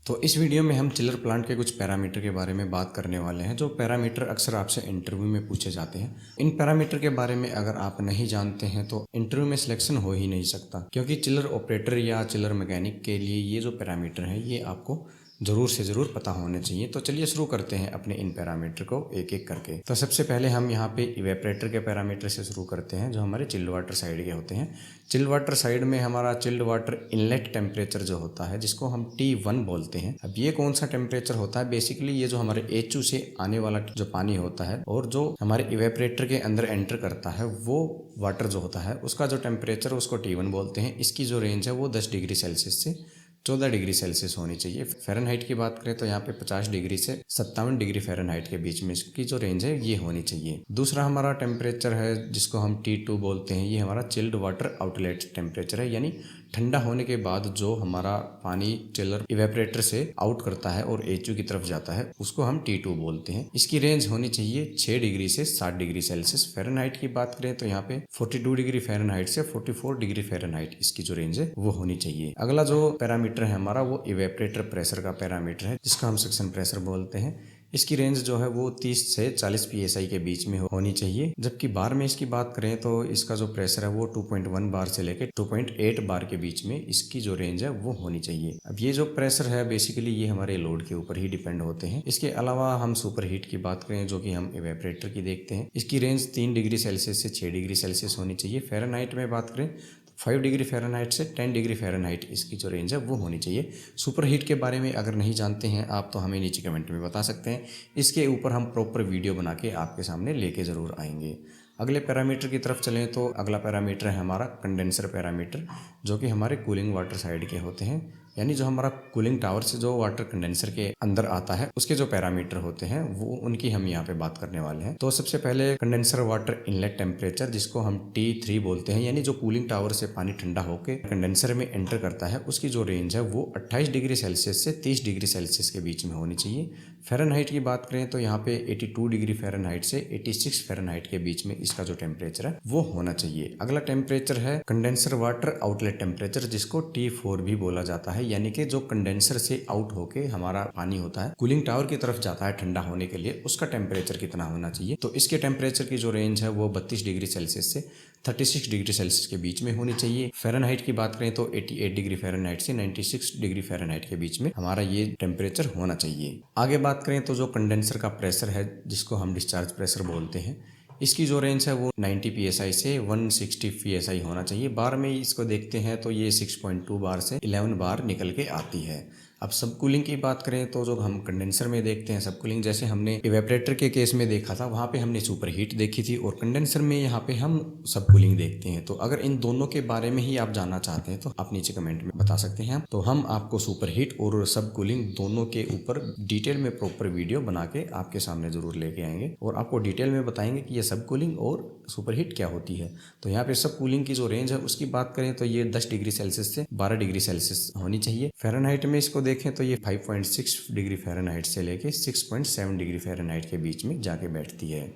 तो इस वीडियो में हम चिलर प्लांट के कुछ पैरामीटर के बारे में बात करने वाले हैं, जो पैरामीटर अक्सर आपसे इंटरव्यू में पूछे जाते हैं। इन पैरामीटर के बारे में अगर आप नहीं जानते हैं तो इंटरव्यू में सिलेक्शन हो ही नहीं सकता, क्योंकि चिलर ऑपरेटर या चिलर मैकेनिक के लिए ये जो पैरामीटर हैं ये आपको ज़रूर से ज़रूर पता होने चाहिए। तो चलिए शुरू करते हैं अपने इन पैरामीटर को एक एक करके। तो सबसे पहले हम यहाँ पे इवेपरेटर के पैरामीटर से शुरू करते हैं, जो हमारे चिल्ड वाटर साइड के होते हैं। चिल्ड वाटर साइड में हमारा चिल्ड वाटर इनलेट टेम्परेचर जो होता है, जिसको हम T1 बोलते हैं। अब ये कौन सा टेम्परेचर होता है? बेसिकली ये जो हमारे HU से आने वाला जो पानी होता है और जो हमारे इवेपरेटर के अंदर एंटर करता है, वो वाटर जो होता है उसका जो टेम्परेचर उसको T1 बोलते हैं। इसकी जो रेंज है वो 10 डिग्री सेल्सियस से 14 डिग्री सेल्सियस होनी चाहिए। फ़ारेनहाइट की बात करें तो यहाँ पे 50 डिग्री से 57 डिग्री फ़ारेनहाइट के बीच में इसकी जो रेंज है ये होनी चाहिए। दूसरा हमारा टेम्परेचर है जिसको हम T2 बोलते हैं। ये हमारा चिल्ड वाटर आउटलेट टेम्परेचर है, यानी ठंडा होने के बाद जो हमारा पानी चिलर इवेपरेटर से आउट करता है और HU की तरफ जाता है, उसको हम T2 बोलते हैं। इसकी रेंज होनी चाहिए 6 डिग्री से 60 डिग्री सेल्सियस। फ़ारेनहाइट की बात करें तो यहाँ पे 42 डिग्री फ़ारेनहाइट से 44 डिग्री फ़ारेनहाइट इसकी जो रेंज है वो होनी चाहिए। अगला जो पैरामीटर है हमारा वो इवेपरेटर प्रेशर का पैरामीटर है, जिसका हम सक्शन प्रेशर बोलते हैं। इसकी रेंज जो है वो 30 से 40 psi के बीच में होनी चाहिए। जबकि बार में इसकी बात करें तो इसका जो प्रेशर है वो 2.1 बार से लेकर 2.8 बार के बीच में इसकी जो रेंज है वो होनी चाहिए। अब ये जो प्रेशर है बेसिकली ये हमारे लोड के ऊपर ही डिपेंड होते हैं। इसके अलावा हम सुपर हीट की बात करें, जो कि हम इवेपरेटर की देखते हैं, इसकी रेंज 3 डिग्री सेल्सियस से 6 डिग्री सेल्सियस होनी चाहिए। फ़ारेनहाइट में बात करें 5 डिग्री फ़ारेनहाइट से 10 डिग्री फ़ारेनहाइट इसकी जो रेंज है वो होनी चाहिए। सुपर हीट के बारे में अगर नहीं जानते हैं आप तो हमें नीचे कमेंट में बता सकते हैं। इसके ऊपर हम प्रॉपर वीडियो बना के आपके सामने लेके ज़रूर आएंगे। अगले पैरामीटर की तरफ चलें तो अगला पैरामीटर है हमारा कंडेंसर पैरामीटर, जो कि हमारे कूलिंग वाटर साइड के होते हैं, यानी जो हमारा कूलिंग टावर से जो वाटर कंडेंसर के अंदर आता है उसके जो पैरामीटर होते हैं वो उनकी हम यहाँ पे बात करने वाले हैं। तो सबसे पहले कंडेंसर वाटर इनलेट टेम्परेचर, जिसको हम T3 बोलते हैं, यानी जो कूलिंग टावर से पानी ठंडा होकर कंडेंसर में एंटर करता है, उसकी जो रेंज है वो 28 डिग्री सेल्सियस से 30 डिग्री सेल्सियस के बीच में होनी चाहिए। फ़ारेनहाइट की बात करें तो यहाँ पे 82 डिग्री फ़ारेनहाइट से 86 फ़ारेनहाइट के बीच में इसका जो टेम्परेचर है वो होना चाहिए। अगला टेम्परेचर है कंडेंसर वाटर आउटलेट टेम्परेचर, जिसको T4 भी बोला जाता है, यानी कि जो कंडेंसर से आउट होके हमारा पानी होता है कूलिंग टावर की तरफ जाता है ठंडा होने के लिए, उसका टेम्परेचर कितना होना चाहिए। तो इसके टेम्परेचर की जो रेंज है वो 32 डिग्री सेल्सियस से 36 डिग्री सेल्सियस के बीच में होनी चाहिए। फ़ारेनहाइट की बात करें तो 88 डिग्री फ़ारेनहाइट से 96 डिग्री फ़ारेनहाइट के बीच में हमारा ये टेम्परेचर होना चाहिए। आगे बात करें तो जो कंडेंसर का प्रेशर है, जिसको हम डिस्चार्ज प्रेशर बोलते हैं, इसकी जो रेंज है वो 90 psi से 160 psi होना चाहिए। बार में इसको देखते हैं तो ये 6.2 बार से 11 बार निकल के आती है। अब सब कूलिंग की बात करें तो जो हम कंडेंसर में देखते हैं सब कूलिंग, जैसे हमने इवेपरेटर के केस में देखा था, वहाँ पे हमने सुपर हीट देखी थी, और कंडेंसर में यहाँ पे हम सब कूलिंग देखते हैं। तो अगर इन दोनों के बारे में ही आप जानना चाहते हैं तो आप नीचे कमेंट में बता सकते हैं। तो हम आपको सुपर हीट और सब कूलिंग दोनों के ऊपर डिटेल में प्रॉपर वीडियो बना के आपके सामने जरूर लेके आएंगे और आपको डिटेल में बताएंगे कि ये सब कूलिंग और सुपर हीट क्या होती है। तो यहाँ पे सब कूलिंग की जो रेंज है उसकी बात करें तो ये 10 डिग्री सेल्सियस से 12 डिग्री सेल्सियस होनी चाहिए। फ़ारेनहाइट में इसको देखें तो ये 5.6 डिग्री फ़ारेनहाइट से लेके 6.7 डिग्री फ़ारेनहाइट के बीच में जाके बैठती है।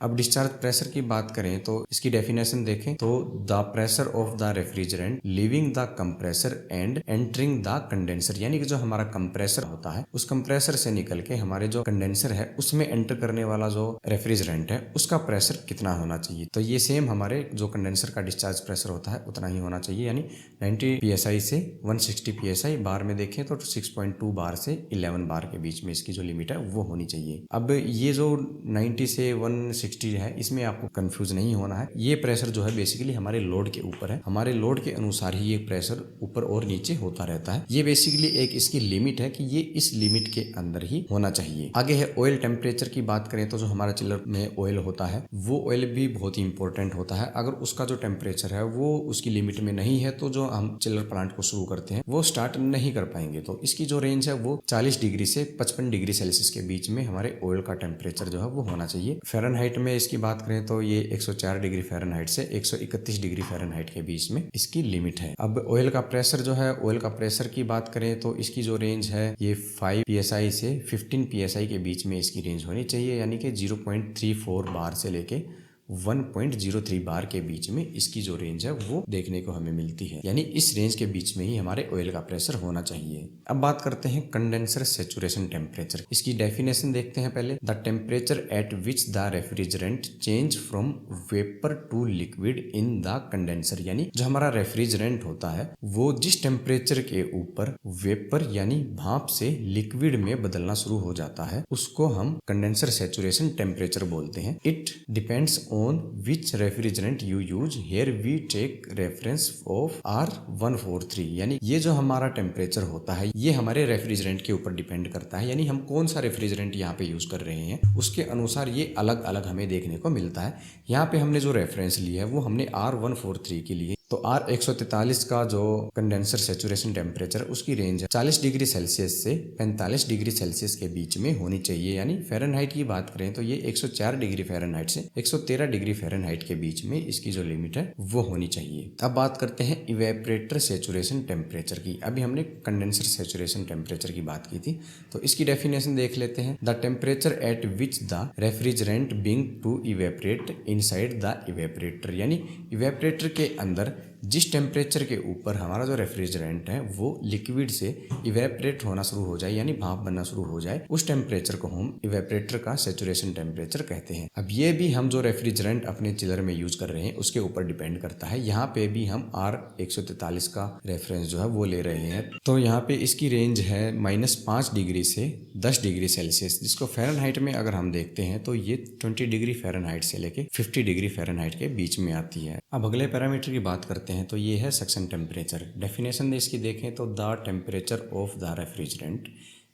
अब डिस्चार्ज प्रेशर की बात करें तो इसकी डेफिनेशन देखें तो the pressure of the refrigerant living the compressor and entering the condenser, यानी कि जो हमारा कंप्रेसर होता है उस कंप्रेसर से निकल के हमारे जो कंडेंसर है उसमें एंटर करने वाला जो रेफ्रिजरेंट है उसका प्रेशर कितना होना चाहिए। तो ये सेम हमारे जो कंडेंसर का डिस्चार्ज प्रेशर होता है उतना ही होना चाहिए, यानी 90 psi से 160 psi। बार में देखें तो 6.2 बार से 11 बार के बीच में इसकी जो लिमिट है वो होनी चाहिए। अब ये जो 90 से 160 है, इसमें आपको कंफ्यूज नहीं होना है। ये प्रेशर जो है बेसिकली हमारे लोड के ऊपर है, हमारे लोड के अनुसार ही ये प्रेशर ऊपर और नीचे होता रहता है। ये बेसिकली एक इसकी लिमिट है कि ये इस लिमिट के अंदर ही होना चाहिए। आगे है ऑयल टेम्परेचर की बात करें तो जो हमारा चिलर में ऑयल होता है वो ऑयल भी बहुत ही इंपॉर्टेंट होता है। अगर उसका जो टेम्परेचर है वो उसकी लिमिट में नहीं है तो जो हम चिलर प्लांट को शुरू करते हैं वो स्टार्ट नहीं कर पाएंगे। तो इसकी जो रेंज है वो 40 डिग्री से 55 डिग्री सेल्सियस के बीच में हमारे ऑयल का टेम्परेचर जो है वो होना चाहिए। फ़ारेनहाइट में इसकी बात करें तो ये 104 डिग्री फ़ारेनहाइट से 131 डिग्री फ़ारेनहाइट के बीच में इसकी लिमिट है। अब ऑयल का प्रेशर जो है, ऑयल का प्रेशर की बात करें तो इसकी जो रेंज है ये 5 psi से 15 psi के बीच में इसकी रेंज होनी चाहिए, यानी कि 0.34 बार से लेके 1.03 बार के बीच में इसकी जो रेंज है वो देखने को हमें मिलती है, यानी इस रेंज के बीच में ही हमारे ऑयल का प्रेशर होना चाहिए। अब बात करते हैं कंडेंसर सैचुरेशन टेम्परेचर। इसकी डेफिनेशन देखते हैं पहले। The temperature at which the refrigerant change from vapour to liquid in the condenser, यानी जो हमारा रेफ्रिजरेंट होता है वो जिस टेम्परेचर के ऊपर वेपर यानी भाप से लिक्विड में बदलना शुरू हो जाता है उसको हम कंडेंसर सैचुरेशन टेम्परेचर बोलते हैं। It depends on which refrigerant you use, here we take reference of R143, यानी ये जो हमारा टेम्परेचर होता है ये हमारे रेफ्रिजरेंट के ऊपर डिपेंड करता है, यानी हम कौन सा रेफ्रिजरेंट यहाँ पे यूज कर रहे हैं उसके अनुसार ये अलग अलग हमें देखने को मिलता है। यहाँ पे हमने जो रेफरेंस लिया है वो हमने R143 के लिए, तो R143 का जो कंडेंसर सैचुरेशन टेम्परेचर उसकी रेंज है 40 डिग्री सेल्सियस से 45 डिग्री सेल्सियस के बीच में होनी चाहिए, यानी फ़ारेनहाइट की बात करें तो ये 104 डिग्री फ़ारेनहाइट से 113 डिग्री फ़ारेनहाइट के बीच में इसकी जो लिमिट है वो होनी चाहिए। अब बात करते हैं इवेपरेटर सैचुरेशन टेम्परेचर की। अभी हमने कंडेंसर सैचुरेशन टेम्परेचर की बात की थी, तो इसकी डेफिनेशन देख लेते हैं। The temperature at which the refrigerant being to evaporate inside the evaporator, यानी इवेपरेटर के अंदर जिस टेम्परेचर के ऊपर हमारा जो रेफ्रिजरेंट है वो लिक्विड से इवेपरेट होना शुरू हो जाए यानी भाप बनना शुरू हो जाए, उस टेम्परेचर को हम इवेपरेटर का सैचुरेशन टेम्परेचर कहते हैं। अब ये भी हम जो रेफ्रिजरेंट अपने चिलर में यूज कर रहे हैं उसके ऊपर डिपेंड करता है। यहाँ पे भी हम R143 का रेफरेंस जो है वो ले रहे हैं, तो यहाँ पे इसकी रेंज है -5 डिग्री से 10 डिग्री सेल्सियस, जिसको फ़ारेनहाइट में अगर हम देखते हैं तो ये 20 डिग्री फ़ारेनहाइट से लेके 50 डिग्री फ़ारेनहाइट के बीच में आती है। अब अगले पैरामीटर की बात करते हैं तो ये है सक्शन टेम्परेचर। डेफिनेशन इसकी देखें तो the temperature of the refrigerant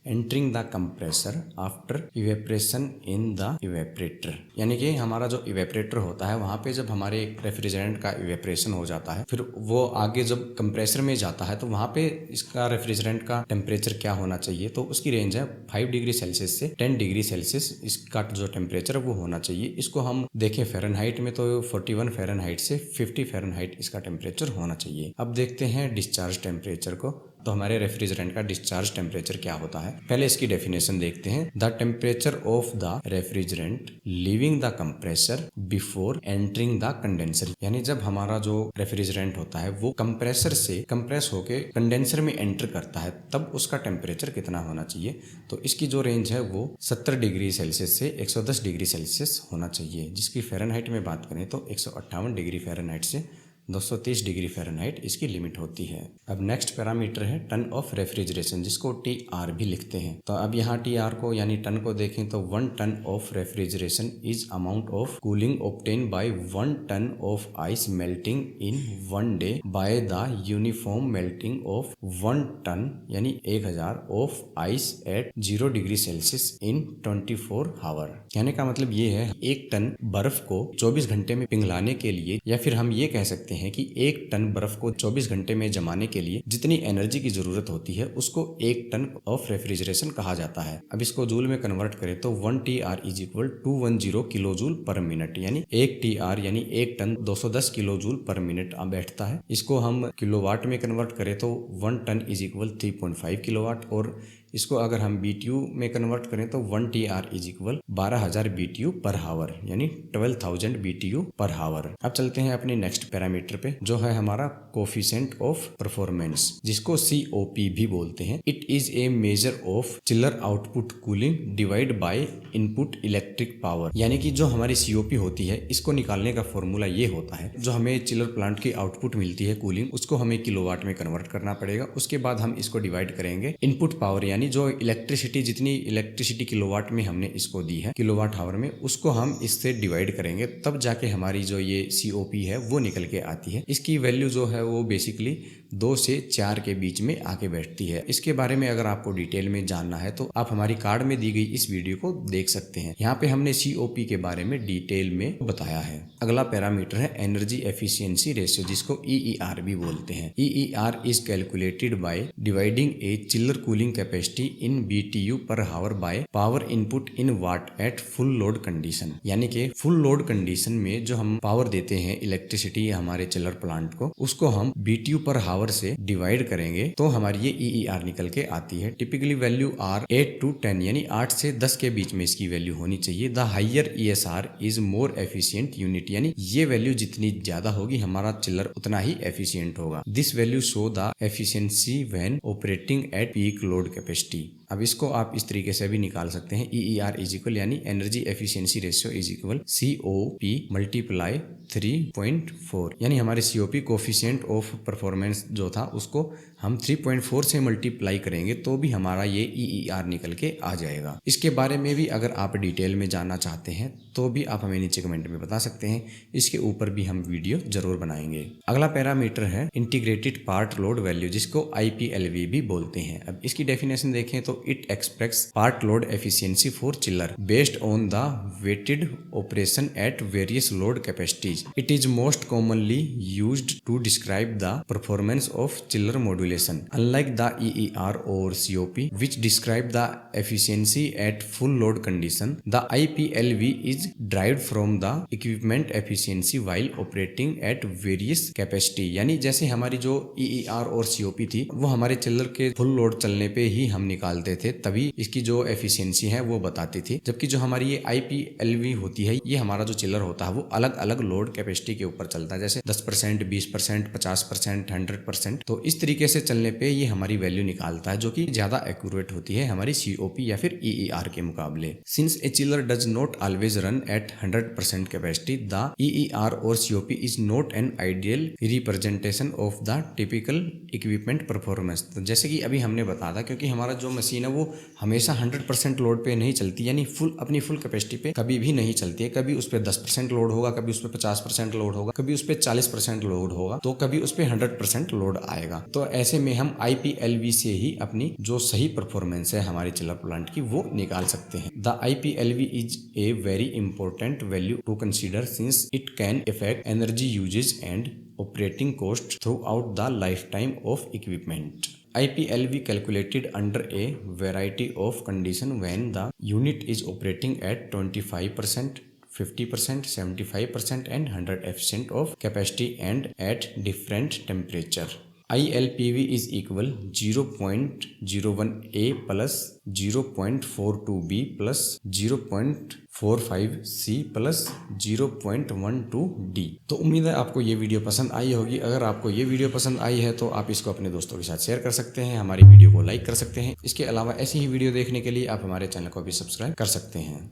entering the compressor after evaporation in the evaporator, यानी कि हमारा जो इवेपरेटर होता है वहाँ पे जब हमारे रेफ्रिजरेंट का इवेपरेशन हो जाता है फिर वो आगे जब कंप्रेसर में जाता है तो वहाँ पे इसका रेफ्रिजरेंट का टेम्परेचर क्या होना चाहिए, तो उसकी रेंज है 5 डिग्री सेल्सियस से 10 डिग्री सेल्सियस इसका जो टेम्परेचर वो होना चाहिए। इसको हम देखें फ़ारेनहाइट में तो 41 फ़ारेनहाइट से 50 फ़ारेनहाइट इसका टेम्परेचर होना चाहिए। अब देखते हैं डिस्चार्ज टेम्परेचर को, तो हमारे रेफ्रिजरेंट का डिस्चार्ज टेम्परेचर क्या होता है। पहले इसकी डेफिनेशन देखते हैं। The temperature of the refrigerant leaving the compressor before entering the condenser, यानी जब हमारा जो रेफ्रिजरेंट होता है वो कंप्रेसर से कंप्रेस होके कंडेंसर में एंटर करता है तब उसका टेम्परेचर कितना होना चाहिए, तो इसकी जो रेंज है वो 70 डिग्री सेल्सियस से 110 डिग्री सेल्सियस होना चाहिए, जिसकी फ़ारेनहाइट में बात करें तो 158 डिग्री फ़ारेनहाइट से 230 डिग्री फ़ारेनहाइट इसकी लिमिट होती है। अब नेक्स्ट पैरामीटर है टन ऑफ रेफ्रिजरेशन, जिसको TR भी लिखते हैं। तो अब यहाँ TR को यानी टन को देखें तो 1 ton of refrigeration is amount of cooling obtain by 1 ton of ice melting in 1 day by the uniform melting of 1 ton यानी 1000 of ice at 0 degree Celsius in 24 hour. कहने का मतलब ये है 1 टन बर्फ को 24 घंटे में पिघलाने के लिए, या फिर हम ये कह सकते हैं कि 1 टन बर्फ को 24 घंटे में जमाने के लिए जितनी एनर्जी की जरूरत होती है उसको 1 टन ऑफ रेफ्रिजरेशन कहा जाता है। अब इसको जूल में कन्वर्ट करें तो 1 TR is equal 210 kilo joule per minute, यानी 1 TR यानी 1 ton 210 kilo joule per minute बैठता है। इसको हम किलोवाट में कन्वर्ट करें तो 1 टन इज इक्वल 3.5 किलोवाट, और इसको अगर हम BTU में कन्वर्ट करें तो 1 TR is equal 12,000 BTU per हावर, यानी 12,000 BTU पर हावर। अब चलते हैं अपने नेक्स्ट पैरामीटर पे जो है हमारा कोफिशिएंट ऑफ परफॉर्मेंस, जिसको COP भी बोलते हैं। It is a measure of chiller output cooling divide by input electric power, यानी कि जो हमारी COP होती है इसको निकालने का फॉर्मूला ये होता है, जो हमें चिलर प्लांट की आउटपुट मिलती है कूलिंग उसको हमें किलोवाट में कन्वर्ट करना पड़ेगा। उसके बाद हम इसको डिवाइड करेंगे इनपुट पावर, यानी जो इलेक्ट्रिसिटी जितनी इलेक्ट्रिसिटी किलोवाट में हमने इसको दी है किलोवाट आवर में, उसको हम इससे डिवाइड करेंगे तब जाके हमारी जो ये COP है वो निकल के आती है। इसकी वैल्यू जो है वो बेसिकली 2 से 4 के बीच में आके बैठती है। इसके बारे में अगर आपको डिटेल में जानना है तो आप हमारी कार्ड में दी गई इस वीडियो को देख सकते हैं। यहाँ पे हमने COP के बारे में डिटेल में बताया है। अगला पैरामीटर है एनर्जी एफिशिएंसी रेशियो, जिसको EER भी बोलते हैं। EER is calculated by dividing a chiller cooling capacity in BTU per hour by power input in watt at full load condition, यानी कि फुल लोड कंडीशन में जो हम पावर देते हैं इलेक्ट्रिसिटी हमारे हमारे चिलर प्लांट को, उसको हम BTU पर हावर से डिवाइड करेंगे तो हमारी ये EER निकल के आती है। टिपिकली वैल्यू आर 8 to 10 यानी 8 से 10 के बीच में इसकी वैल्यू होनी चाहिए। The higher ESR is more efficient unit, यानी ये वैल्यू जितनी ज्यादा होगी हमारा चिलर उतना ही एफिशिएंट होगा। This value show the efficiency when operating at peak load capacity. अब इसको आप इस तरीके से भी निकाल सकते हैं। EER इज इक्वल यानी energy efficiency ratio is equal COP multiply 3.4, यानी हमारे COP कोफिशिएंट ऑफ परफॉर्मेंस जो था उसको हम 3.4 से मल्टीप्लाई करेंगे तो भी हमारा ये EER निकल के आ जाएगा। इसके बारे में भी अगर आप डिटेल में जानना चाहते हैं तो भी आप हमें नीचे कमेंट में बता सकते हैं, इसके ऊपर भी हम वीडियो जरूर बनाएंगे। अगला पैरामीटर है इंटीग्रेटेड पार्ट लोड वैल्यू, जिसको IPLV भी बोलते हैं। अब इसकी डेफिनेशन देखें तो it expects part load efficiency for chiller based on the weighted operation at various load capacities. It is most commonly used to describe the performance of chiller modulation. Unlike the EER or COP, which describe the efficiency at full load condition, the IPLV is derived from the equipment efficiency while operating at various capacity. यानी जैसे हमारी जो EER और COP थी वो हमारे चिल्लर के फुल लोड चलने पे ही हम निकालते थे, तभी इसकी जो एफिशिएंसी है वो बताती थी। जबकि जो हमारी ये IPLV होती है, ये हमारा जो चिलर होता है वो अलग अलग लोड कैपेसिटी के ऊपर चलता है, जैसे 10%, 20%, 50%, 100%। तो इस तरीके से चलने पे ये हमारी वैल्यू निकालता है, जो कि ज्यादा एक्यूरेट होती है हमारी COP या फिर EER के मुकाबले। Since A chiller does not always run at 100% capacity, the EER और COP is not an ideal representation of the typical equipment performance. तो जैसे कि अभी हमने बताया था, क्योंकि हमारा जो मशीन है वो हमेशा 100% लोड पे नहीं चलती, यानी अपनी फुल कैपेसिटी पे कभी भी नहीं चलती है। कभी उस पर 10% लोड होगा, कभी उस पर 50% लोड होगा, कभी उस पर 40% लोड होगा, तो कभी उस पर 100% लोड आएगा। तो ऐसे में हम IPLV से ही अपनी जो सही परफॉर्मेंस है हमारे चिलर प्लांट की वो निकाल सकते हैं। The IPLV is a very important value to consider since it can affect energy usages and operating cost throughout the life time of equipment. IPLV calculated under a variety of condition when the unit is operating at 25%, 50%, 75% and 100% of capacity and at different temperature. ILPV is equal 0.01A plus 0.42B plus 0.45C plus 0.12D। तो उम्मीद है आपको ये video पसंद आई होगी। अगर आपको ये वीडियो पसंद आई है तो आप इसको अपने दोस्तों के साथ शेयर कर सकते हैं, हमारी वीडियो को लाइक कर सकते हैं। इसके अलावा ऐसी ही वीडियो देखने के लिए आप हमारे चैनल को भी सब्सक्राइब कर सकते हैं।